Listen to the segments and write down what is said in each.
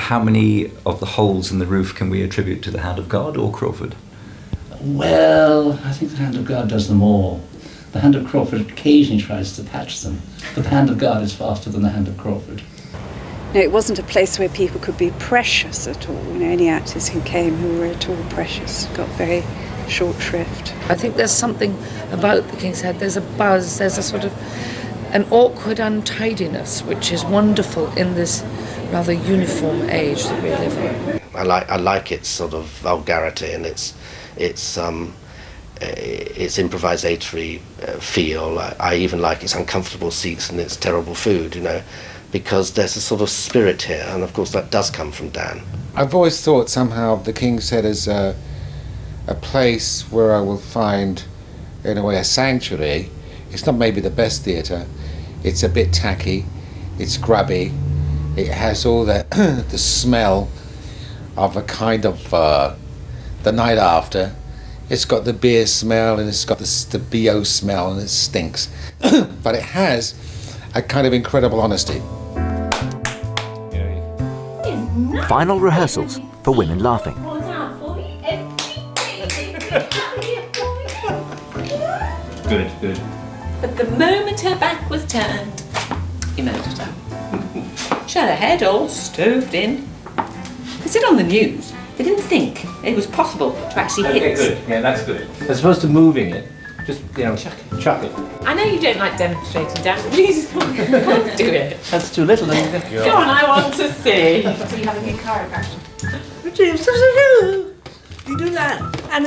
how many of the holes in the roof can we attribute to the hand of God or Crawford? Well, I think the hand of God does them all. The hand of Crawford occasionally tries to patch them, but the hand of God is faster than the hand of Crawford. No, it wasn't a place where people could be precious at all. Any actors who came who were at all precious got very short shrift. I think there's something about the King's Head. There's a buzz, there's a sort of an awkward untidiness, which is wonderful in this rather uniform age that we live in. I like its sort of vulgarity and its improvisatory feel. I even like its uncomfortable seats and its terrible food, because there's a sort of spirit here, and of course that does come from Dan. I've always thought somehow the King's Head is a place where I will find, in a way, a sanctuary. It's not maybe the best theatre. It's a bit tacky, it's grubby, it has all the the smell of a kind of the night after. It's got the beer smell and it's got the BO smell and it stinks. But it has a kind of incredible honesty. Final rehearsals for Women Laughing. Good. But the moment her back was turned, he murdered her. She had her head all stoved in. They said on the news they didn't think it was possible to actually hit. Okay, good. Yeah, that's good. As opposed to moving it, just, chuck it. I know you don't like demonstrating, Dan, but please come on, do it. That's too little. Go on, I want to see. Do you have a good choreographer? You do that. And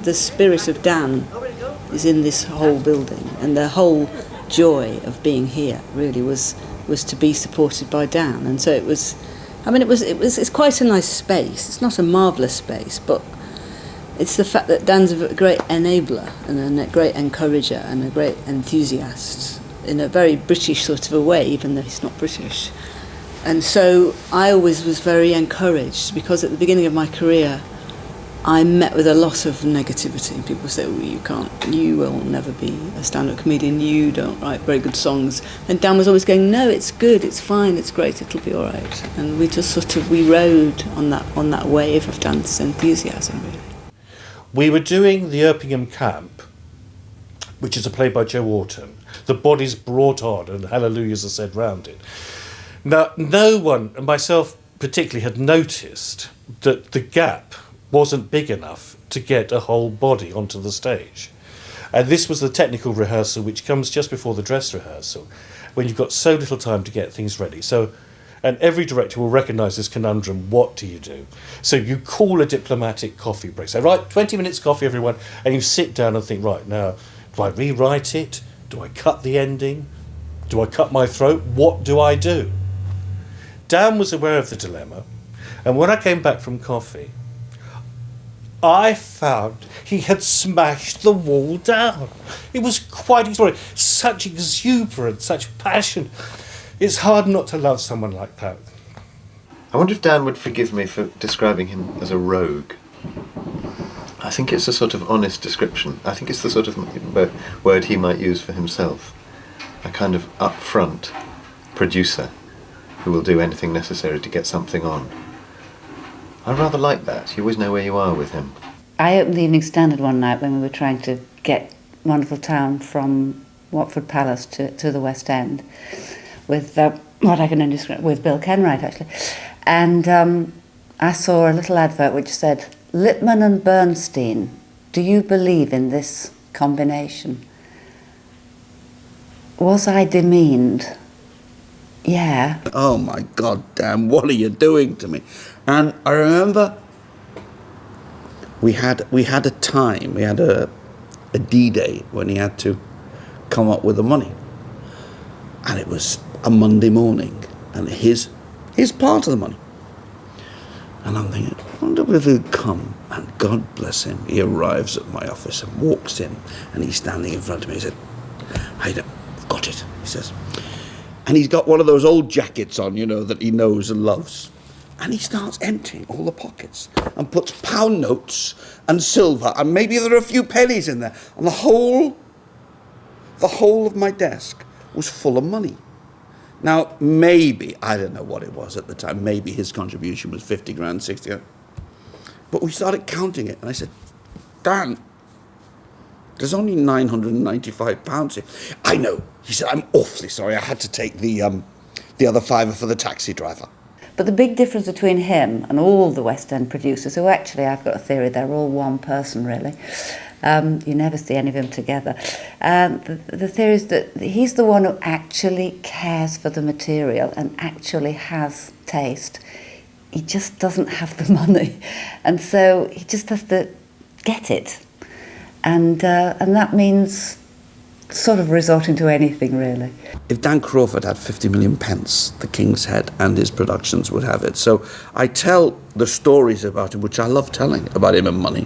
the spirit of Dan is in this whole building, and the whole joy of being here really was to be supported by Dan. And so it's quite a nice space. It's not a marvellous space, but it's the fact that Dan's a great enabler and a great encourager and a great enthusiast in a very British sort of a way, even though he's not British. And so I always was very encouraged, because at the beginning of my career I met with a lot of negativity. People say, you will never be a stand-up comedian, you don't write very good songs. And Dan was always going, no, it's good, it's fine, it's great, it'll be all right. And we just we rode on that wave of Dan's enthusiasm, really. We were doing the Erpingham Camp, which is a play by Joe Orton. The body's brought on and hallelujahs are said round it. Now, no one, and myself particularly, had noticed that the gap wasn't big enough to get a whole body onto the stage. And this was the technical rehearsal, which comes just before the dress rehearsal, when you've got so little time to get things ready. And every director will recognise this conundrum. What do you do? So you call a diplomatic coffee break. Say, right, 20 minutes coffee, everyone. And you sit down and think, right, now, do I rewrite it? Do I cut the ending? Do I cut my throat? What do I do? Dan was aware of the dilemma. And when I came back from coffee, I found he had smashed the wall down. It was quite extraordinary. Such exuberance, such passion. It's hard not to love someone like that. I wonder if Dan would forgive me for describing him as a rogue. I think it's a sort of honest description. I think it's the sort of word he might use for himself. A kind of upfront producer who will do anything necessary to get something on. I rather like that. You always know where you are with him. I opened the Evening Standard one night when we were trying to get Wonderful Town from Watford Palace to the West End with with Bill Kenwright, actually. And I saw a little advert which said, "Lippmann and Bernstein, do you believe in this combination?" Was I demeaned? Yeah. Oh my God, Dan, what are you doing to me? And I remember we had a time, we had a D-Day when he had to come up with the money. And it was a Monday morning, and his part of the money. And I'm thinking, I wonder if he'll come. And God bless him, he arrives at my office and walks in, and he's standing in front of me. He said, "I've got it," he says. And he's got one of those old jackets on, that he knows and loves. And he starts emptying all the pockets and puts pound notes and silver, and maybe there are a few pennies in there. And the whole of my desk was full of money. Now, maybe, I don't know what it was at the time, maybe his contribution was 50 grand, 60 grand. But we started counting it, and I said, Dan, there's only £995 here. I know. He said, I'm awfully sorry, I had to take the other £5 for the taxi driver. But the big difference between him and all the West End producers, who actually, I've got a theory, they're all one person, really. You never see any of them together. The theory is that he's the one who actually cares for the material and actually has taste. He just doesn't have the money. And so he just has to get it. And that means sort of resorting to anything, really. If Dan Crawford had 50 million pence, the King's Head and his productions would have it. So I tell the stories about him, which I love telling, about him and money,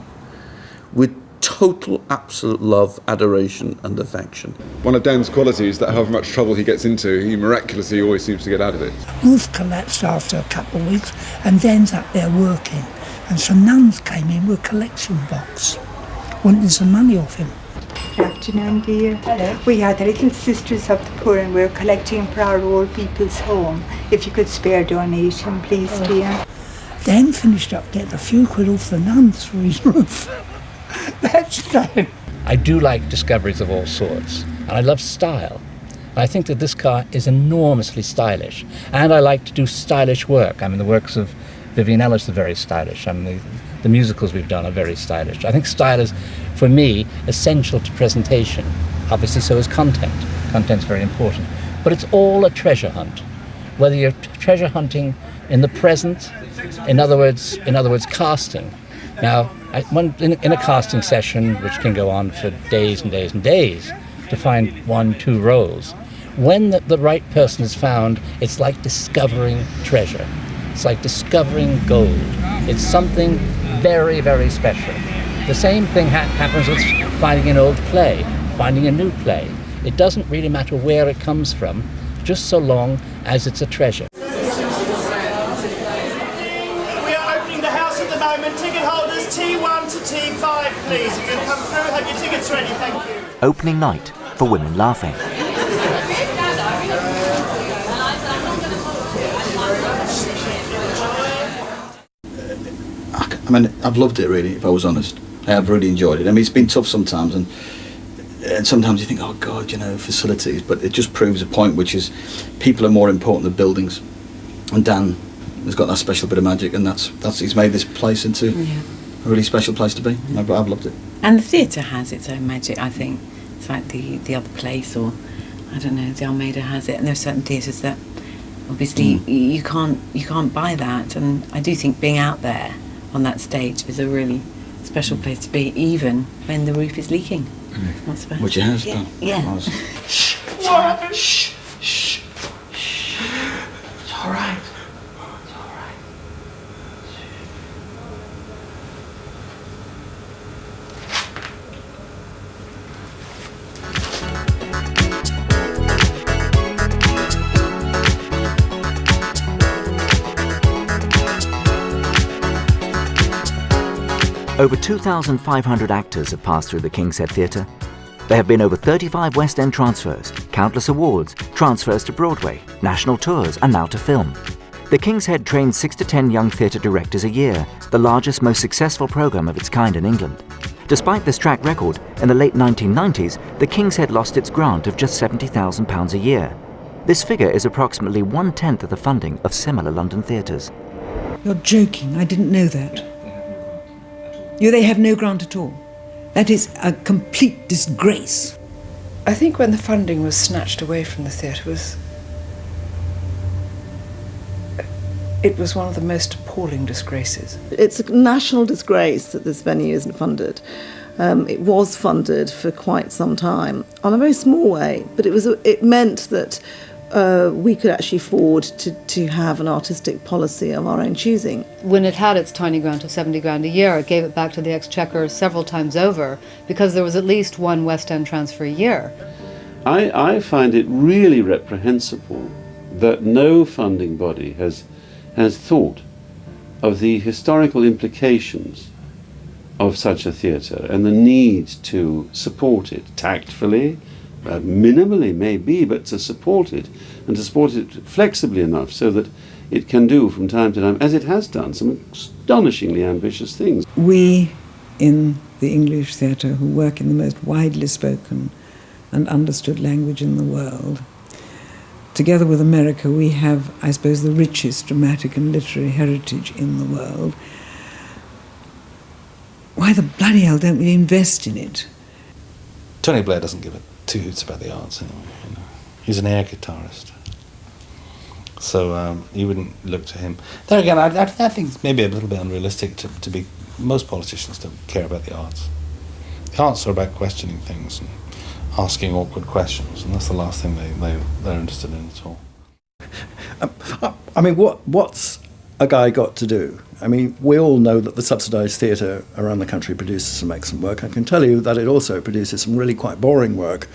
with total, absolute love, adoration and affection. One of Dan's qualities is that however much trouble he gets into, he miraculously always seems to get out of it. Roof collapsed after a couple of weeks and Dan's up there working. And some nuns came in with a collection box, wanting some money off him. Good afternoon, dear. Hello. We are the Little Sisters of the Poor and we're collecting for our old people's home. If you could spare a donation, please, dear. Dan finished up getting a few quid off the nuns for his roof. That's Dan. I do like discoveries of all sorts, and I love style. And I think that this car is enormously stylish, and I like to do stylish work. I mean, the works of Vivian Ellis are very stylish. I mean, the musicals we've done are very stylish. I think style is, for me, essential to presentation. Obviously, so is content. Content's very important. But it's all a treasure hunt. Whether you're treasure hunting in the present, in other words, casting. Now, in a casting session, which can go on for days and days and days, to find 1-2 roles, when the right person is found, it's like discovering treasure. It's like discovering gold. It's something very, very special. The same thing happens with finding an old play, finding a new play. It doesn't really matter where it comes from, just so long as it's a treasure. We are opening the house at the moment. Ticket holders T1 to T5, please. If you can come through, have your tickets ready, thank you. Opening night for Women Laughing. I mean, I've loved it really, if I was honest. I have really enjoyed it. I mean, it's been tough sometimes, and sometimes you think, oh God, you know, facilities, but it just proves a point, which is people are more important than buildings. And Dan has got that special bit of magic, and that's he's made this place into a really special place to be. I've loved it. And the theatre has its own magic, I think. It's like the other place, or I don't know, the Almeida has it, and there are certain theatres that obviously you can't buy that. And I do think being out there on that stage is a really special place to be, even when the roof is leaking. What's that? Which it has Yeah. done. Yeah. Shh. It's all right. Shh. Shh. Shh. It's all right. It's all right. Over 2,500 actors have passed through the King's Head Theatre. There have been over 35 West End transfers, countless awards, transfers to Broadway, national tours and now to film. The King's Head trains 6 to 10 young theatre directors a year, the largest, most successful programme of its kind in England. Despite this track record, in the late 1990s, the King's Head lost its grant of just £70,000 a year. This figure is approximately 1/10 of the funding of similar London theatres. You're joking, I didn't know that. They have no grant at all. That is a complete disgrace. I think when the funding was snatched away from the theatre it was one of the most appalling disgraces. It's a national disgrace that this venue isn't funded. It was funded for quite some time, on a very small way, but it meant that we could actually afford to have an artistic policy of our own choosing. When it had its tiny grant of 70 grand a year, it gave it back to the Exchequer several times over because there was at least one West End transfer a year. I find it really reprehensible that no funding body has thought of the historical implications of such a theatre and the need to support it tactfully minimally maybe, but to support it, and to support it flexibly enough so that it can do from time to time, as it has done, some astonishingly ambitious things. We in the English theatre, who work in the most widely spoken and understood language in the world, together with America, we have, I suppose, the richest dramatic and literary heritage in the world. Why the bloody hell don't we invest in it? Tony Blair doesn't give a two hoots about the arts anyway. You know. He's an air guitarist. So you wouldn't look to him. There again, I think it's maybe a little bit unrealistic to be... Most politicians don't care about the arts. The arts are about questioning things and asking awkward questions, and that's the last thing they're interested in at all. I mean, what's a guy got to do? I mean, we all know that the subsidised theatre around the country produces some excellent work. I can tell you that it also produces some really quite boring work,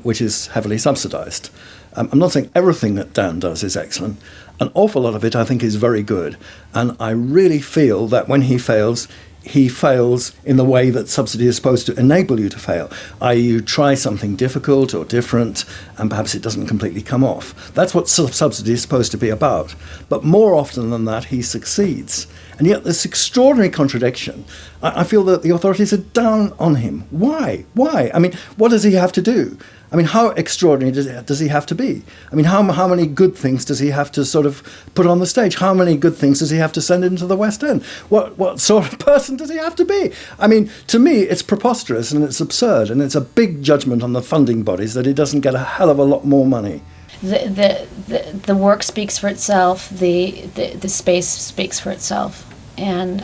which is heavily subsidised. I'm not saying everything that Dan does is excellent. An awful lot of it, I think, is very good. And I really feel that when he fails in the way that subsidy is supposed to enable you to fail, i.e. you try something difficult or different and perhaps it doesn't completely come off. That's what subsidy is supposed to be about. But more often than that, he succeeds. And yet this extraordinary contradiction, I feel that the authorities are down on him. Why? Why? I mean, what does he have to do? I mean, how extraordinary does he have to be? I mean, how many good things does he have to sort of put on the stage? How many good things does he have to send into the West End? What sort of person does he have to be? I mean, to me, it's preposterous and it's absurd, and it's a big judgment on the funding bodies that he doesn't get a hell of a lot more money. The work speaks for itself. The space speaks for itself, and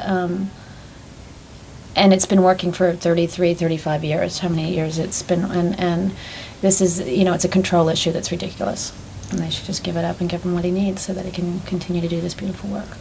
it's been working for 33, 35 years. How many years it's been? And this is, it's a control issue that's ridiculous, and they should just give it up and give him what he needs so that he can continue to do this beautiful work.